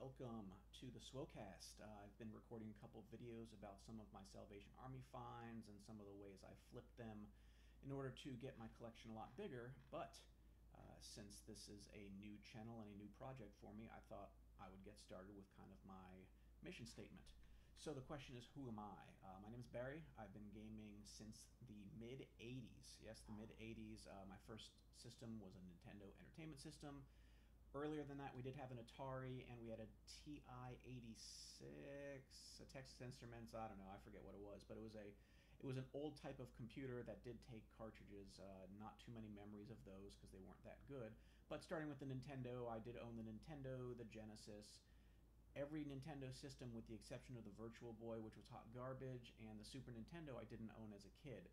welcome to the SWOcast. I've been recording a couple of videos about some of my Salvation Army finds and some of the ways I flipped them in order to get my collection a lot bigger, but since this is a new channel and a new project for me, I thought I would get started with kind of my mission statement. So the question is, who am I? My name is Barry. I've been gaming since the mid-'80s. Yes, the mid-'80s. My first system was a Nintendo Entertainment System. Earlier than that, we did have an Atari, and we had a TI-86, a Texas Instruments. I don't know, I forget what it was, but it was an old type of computer that did take cartridges. Not too many memories of those because they weren't that good. But starting with the Nintendo, I did own the Nintendo, the Genesis, every Nintendo system with the exception of the Virtual Boy, which was hot garbage, and the Super Nintendo I didn't own as a kid.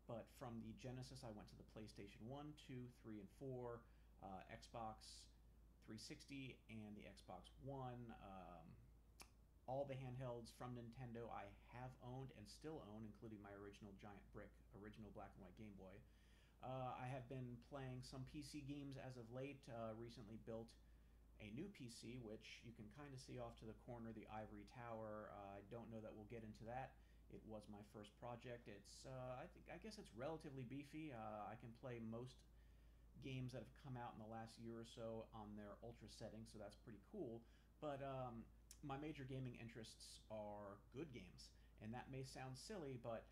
But from the Genesis, I went to the PlayStation 1, 2, 3, and 4, Xbox 360, and the Xbox One. All the handhelds from Nintendo I have owned and still own, including my original giant brick, original black and white Game Boy. I have been playing some PC games as of late. Recently built a new PC, which you can kind of see off to the corner, the Ivory Tower. I don't know that we'll get into that. It was my first project. It's I guess it's relatively beefy. I can play most games that have come out in the last year or so on their ultra settings, so that's pretty cool. But my major gaming interests are good games, and that may sound silly, but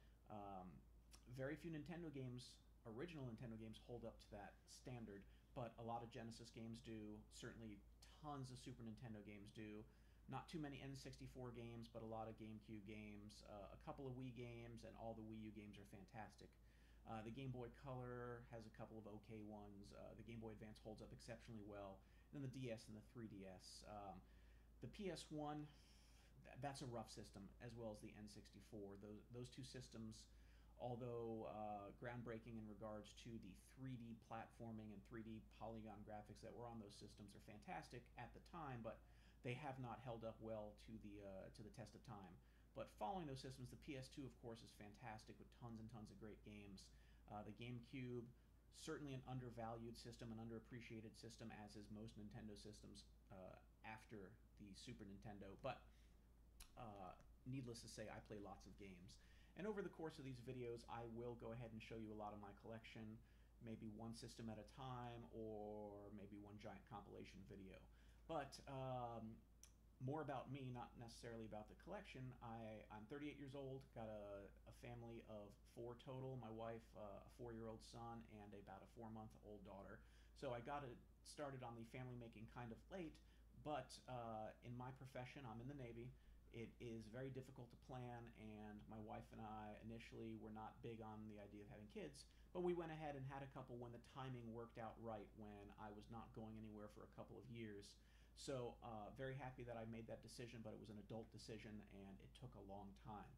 very few Nintendo games, original Nintendo games, hold up to that standard. But a lot of Genesis games do. Certainly tons of Super Nintendo games do. Not too many N64 games, but a lot of GameCube games, a couple of Wii games, and all the Wii U games are fantastic. The Game Boy Color has a couple of okay ones. The Game Boy Advance holds up exceptionally well. And then the DS and the 3DS. The PS1, that's a rough system, as well as the N64. Those two systems, although groundbreaking in regards to the 3D platforming and 3D polygon graphics that were on those systems, are fantastic at the time, but they have not held up well to the test of time. But following those systems, the PS2, of course, is fantastic with tons and tons of great games. The GameCube, certainly an undervalued system, an underappreciated system, as is most Nintendo systems after the Super Nintendo. But needless to say, I play lots of games. And over the course of these videos, I will go ahead and show you a lot of my collection, maybe one system at a time, or maybe one giant compilation video. But more about me, not necessarily about the collection. I'm 38 years old, got a family of 4 total, my wife, a 4-year-old son, and about a 4-month-old daughter. So I got it started on the family making kind of late, but in my profession, I'm in the Navy. It is very difficult to plan, and my wife and I initially were not big on the idea of having kids, but we went ahead and had a couple when the timing worked out right, when I was not going anywhere for a couple of years. So very happy that I made that decision, but it was an adult decision, and it took a long time.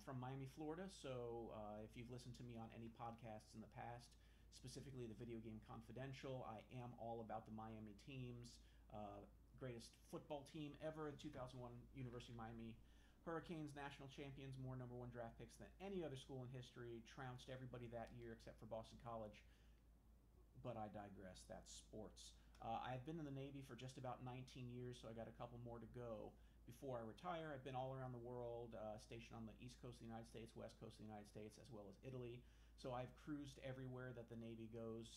From Miami, Florida, so if you've listened to me on any podcasts in the past, specifically the Video Game Confidential, I am all about the Miami teams. Greatest football team ever, the 2001 University of Miami Hurricanes, national champions, more #1 draft picks than any other school in history, trounced everybody that year except for Boston College. But I digress, that's sports. I've been in the Navy for just about 19 years, so I got a couple more to go before I retire. I've been all around the world, stationed on the East Coast of the United States, West Coast of the United States, as well as Italy. So I've cruised everywhere that the Navy goes,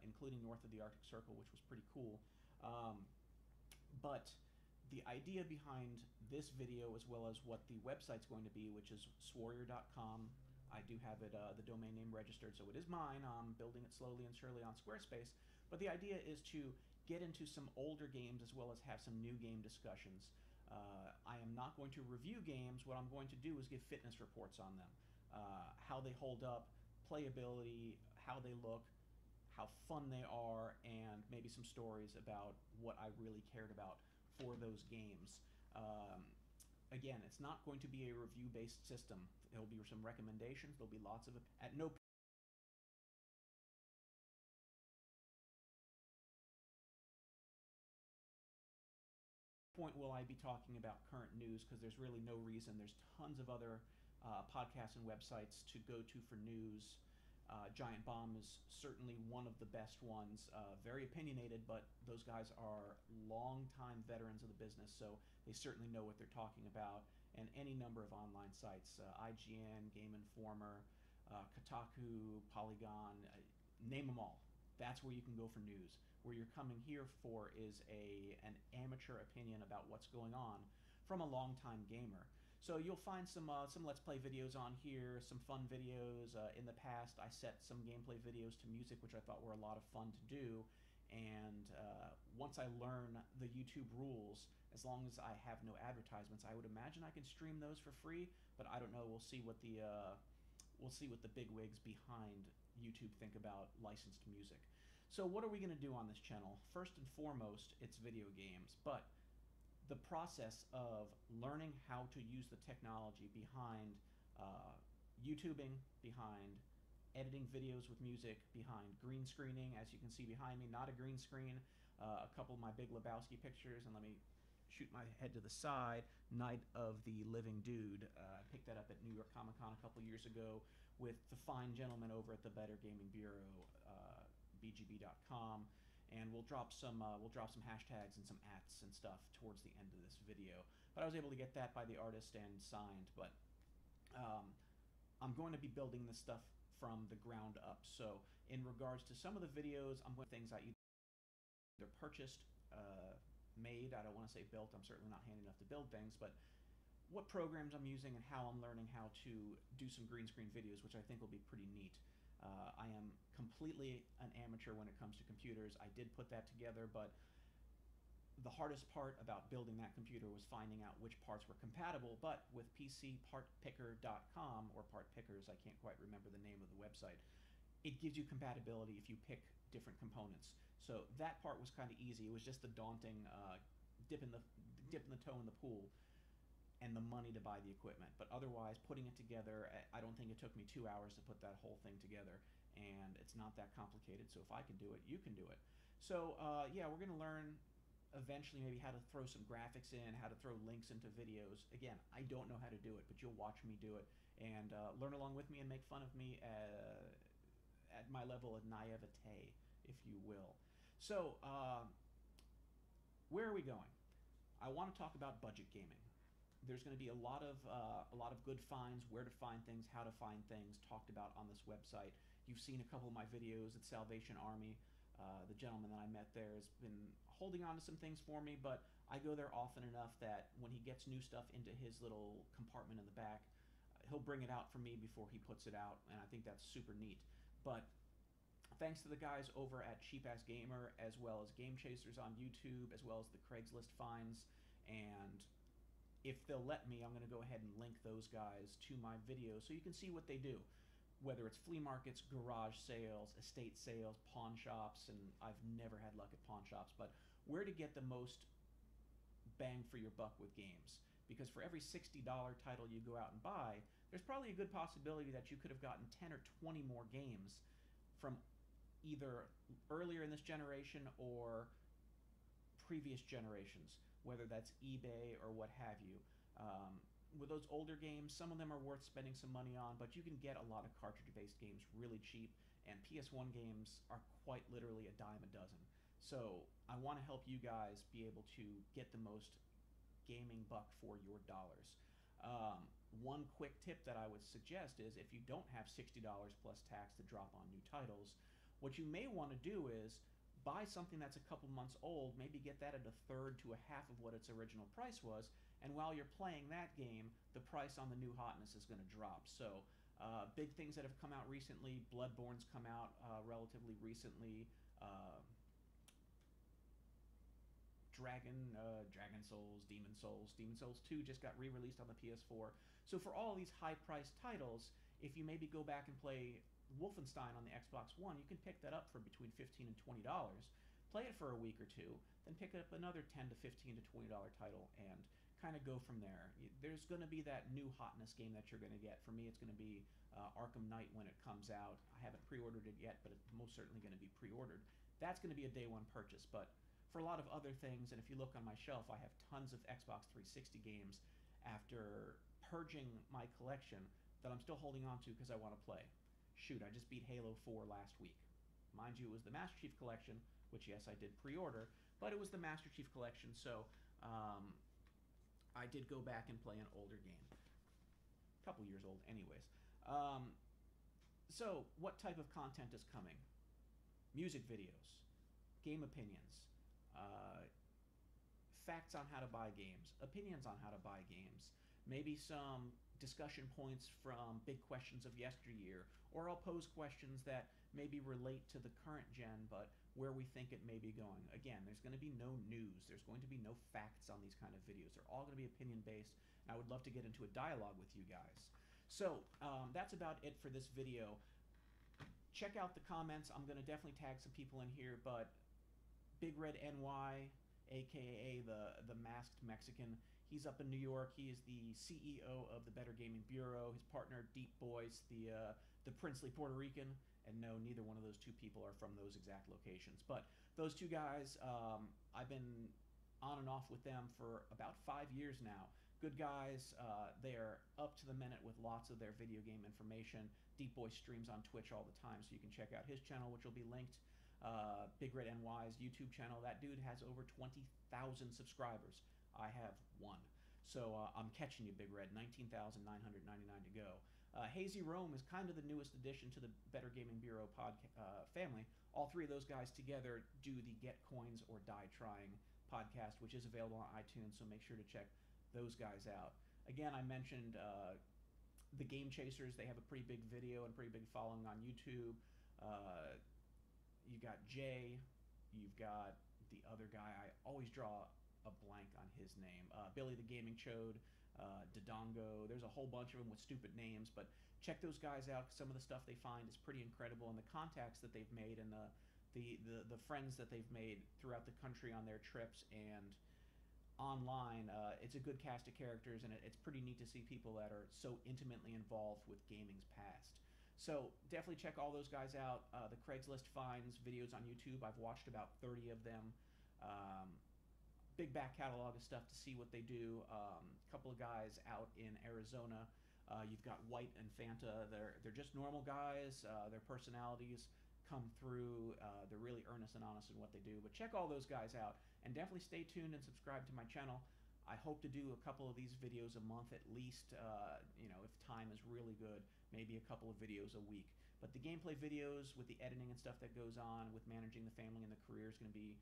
including north of the Arctic Circle, which was pretty cool. But the idea behind this video, as well as what the website's going to be, which is SWOrrior.com, I do have it, the domain name registered, so it is mine. I'm building it slowly and surely on Squarespace. But the idea is to get into some older games as well as have some new game discussions. I am not going to review games. What I'm going to do is give fitness reports on them. How they hold up, playability, how they look, how fun they are, and maybe some stories about what I really cared about for those games. Again, it's not going to be a review-based system. There'll be some recommendations. There'll be lots of... At no point will I be talking about current news, because there's really no reason. There's tons of other podcasts and websites to go to for news. Giant Bomb is certainly one of the best ones. Very opinionated, but those guys are long-time veterans of the business, so they certainly know what they're talking about. And any number of online sites, IGN, Game Informer, Kotaku, Polygon, name them all. That's where you can go for news. Where you're coming here for is an amateur opinion about what's going on from a longtime gamer. So you'll find some Let's Play videos on here, some fun videos. In the past, I set some gameplay videos to music, which I thought were a lot of fun to do. And once I learn the YouTube rules, as long as I have no advertisements, I would imagine I can stream those for free. But I don't know. We'll see what the bigwigs behind YouTube think about licensed music. So what are we going to do on this channel? First and foremost, it's video games, but the process of learning how to use the technology behind YouTubing, behind editing videos with music, behind green screening, as you can see behind me, not a green screen, a couple of my Big Lebowski pictures, and let me shoot my head to the side, Night of the Living Dude. I picked that up at New York Comic Con a couple years ago with the fine gentleman over at the Better Gaming Bureau, bgb.com. And we'll drop some hashtags and some ats and stuff towards the end of this video. But I was able to get that by the artist and signed. But I'm going to be building this stuff from the ground up. So in regards to some of the videos, I'm going to things I either purchased, made. I don't want to say built. I'm certainly not handy enough to build things, but what programs I'm using and how I'm learning how to do some green screen videos, which I think will be pretty neat. I am completely an amateur when it comes to computers. I did put that together, but the hardest part about building that computer was finding out which parts were compatible. But with PCPartPicker.com, or Part Pickers, I can't quite remember the name of the website, it gives you compatibility if you pick different components. So that part was kind of easy. It was just the daunting dipping the toe in the pool and the money to buy the equipment. But otherwise, putting it together, I don't think it took me 2 hours to put that whole thing together, and it's not that complicated. So if I can do it, you can do it. So yeah, we're going to learn eventually maybe how to throw some graphics in, how to throw links into videos. Again, I don't know how to do it, but you'll watch me do it and learn along with me and make fun of me at my level of naivete, if you will. So where are we going? I want to talk about budget gaming. There's going to be a lot of good finds, where to find things, how to find things, talked about on this website. You've seen a couple of my videos at Salvation Army. The gentleman that I met there has been holding on to some things for me, but I go there often enough that when he gets new stuff into his little compartment in the back, he'll bring it out for me before he puts it out, and I think that's super neat. But thanks to the guys over at Cheap Ass Gamer, as well as Game Chasers on YouTube, as well as the Craigslist finds, and if they'll let me, I'm going to go ahead and link those guys to my videos so you can see what they do. Whether it's flea markets, garage sales, estate sales, pawn shops, and I've never had luck at pawn shops, but where to get the most bang for your buck with games. Because for every $60 title you go out and buy, there's probably a good possibility that you could have gotten 10 or 20 more games from either earlier in this generation or previous generations, whether that's eBay or what have you. With those older games, some of them are worth spending some money on, but you can get a lot of cartridge-based games really cheap, and PS1 games are quite literally a dime a dozen. So I want to help you guys be able to get the most gaming buck for your dollars. One quick tip that I would suggest is if you don't have $60 plus tax to drop on new titles, what you may want to do is buy something that's a couple months old, maybe get that at a third to a half of what its original price was, and while you're playing that game, the price on the new hotness is going to drop. So big things that have come out recently, Bloodborne's come out relatively recently, Dragon Souls, Demon Souls 2 just got re-released on the PS4. So for all these high-priced titles, if you maybe go back and play Wolfenstein on the Xbox One, you can pick that up for between $15 and $20. Play it for a week or two, then pick up another $10 to $15 to $20 title and kind of go from there. There's going to be that new hotness game that you're going to get. For me, it's going to be Arkham Knight when it comes out. I haven't pre-ordered it yet, but it's most certainly going to be pre-ordered. That's going to be a day one purchase, but for a lot of other things, and if you look on my shelf, I have tons of Xbox 360 games after purging my collection that I'm still holding on to because I want to play. shoot, I just beat Halo 4 last week. Mind you, it was the Master Chief Collection, which, yes, I did pre-order, but it was the Master Chief Collection, so I did go back and play an older game. A couple years old anyways. So, what type of content is coming? Music videos, game opinions, facts on how to buy games, opinions on how to buy games, maybe some discussion points from big questions of yesteryear, or I'll pose questions that maybe relate to the current gen, but where we think it may be going. Again, there's going to be no news. There's going to be no facts on these kind of videos. They're all going to be opinion-based, and I would love to get into a dialogue with you guys. So, that's about it for this video. Check out the comments. I'm going to definitely tag some people in here, but Big Red NY, aka the Masked Mexican, he's up in New York. He is the CEO of the Better Gaming Bureau. His partner, Deep Boyce, the princely Puerto Rican. And no, neither one of those two people are from those exact locations. But those two guys, I've been on and off with them for about 5 years now. Good guys. They are up to the minute with lots of their video game information. Deep Boyce streams on Twitch all the time, so you can check out his channel, which will be linked. Big Red NY's YouTube channel. That dude has over 20,000 subscribers. I have one. So I'm catching you, Big Red. 19,999 to go. Hazy Rome is kind of the newest addition to the Better Gaming Bureau family. All three of those guys together do the Get Coins or Die Trying podcast, which is available on iTunes, so make sure to check those guys out. Again, I mentioned the Game Chasers. They have a pretty big video and pretty big following on YouTube. You've got Jay. You've got the other guy. I always draw a blank on his name. Billy the Gaming Chode. Dodongo. There's a whole bunch of them with stupid names, but check those guys out. Some of the stuff they find is pretty incredible, and the contacts that they've made and the friends that they've made throughout the country on their trips and online. It's a good cast of characters, and it's pretty neat to see people that are so intimately involved with gaming's past. So definitely check all those guys out. The Craigslist finds videos on YouTube. I've watched about 30 of them. Big back catalog of stuff to see what they do. A couple of guys out in Arizona. You've got White and Fanta. They're just normal guys. Their personalities come through. They're really earnest and honest in what they do. But check all those guys out, and definitely stay tuned and subscribe to my channel. I hope to do a couple of these videos a month at least. If time is really good, maybe a couple of videos a week. But the gameplay videos with the editing and stuff that goes on with managing the family and the career is going to be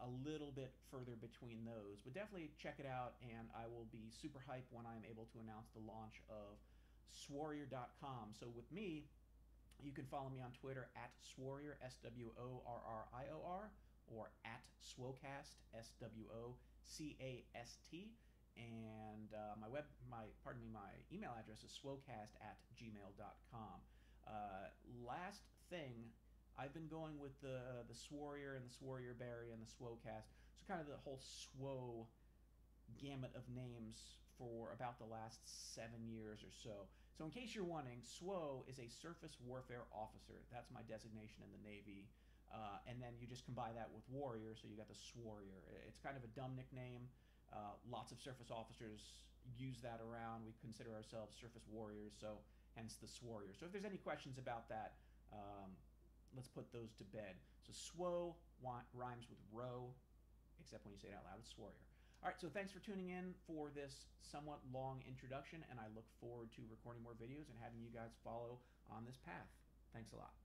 a little bit further between those. But definitely check it out, and I will be super hyped when I'm able to announce the launch of SWOrrior.com. So with me, you can follow me on Twitter at SWOrrior, SWOrrior, or at SWOcast, SWOcast. And my email address is swocast@gmail.com. Last thing, I've been going with the SWOrrior and the SWOrrior Berry and the SWOcast. So kind of the whole SWO gamut of names for about the last 7 years or so. So in case you're wondering, SWO is a surface warfare officer. That's my designation in the Navy. And then you just combine that with warrior, so you got the SWOrrior. It's kind of a dumb nickname. Lots of surface officers use that around. We consider ourselves surface warriors, so hence the SWOrrior. So if there's any questions about that, let's put those to bed. So SWO rhymes with row, except when you say it out loud, it's SWOrrior. All right, so thanks for tuning in for this somewhat long introduction, and I look forward to recording more videos and having you guys follow on this path. Thanks a lot.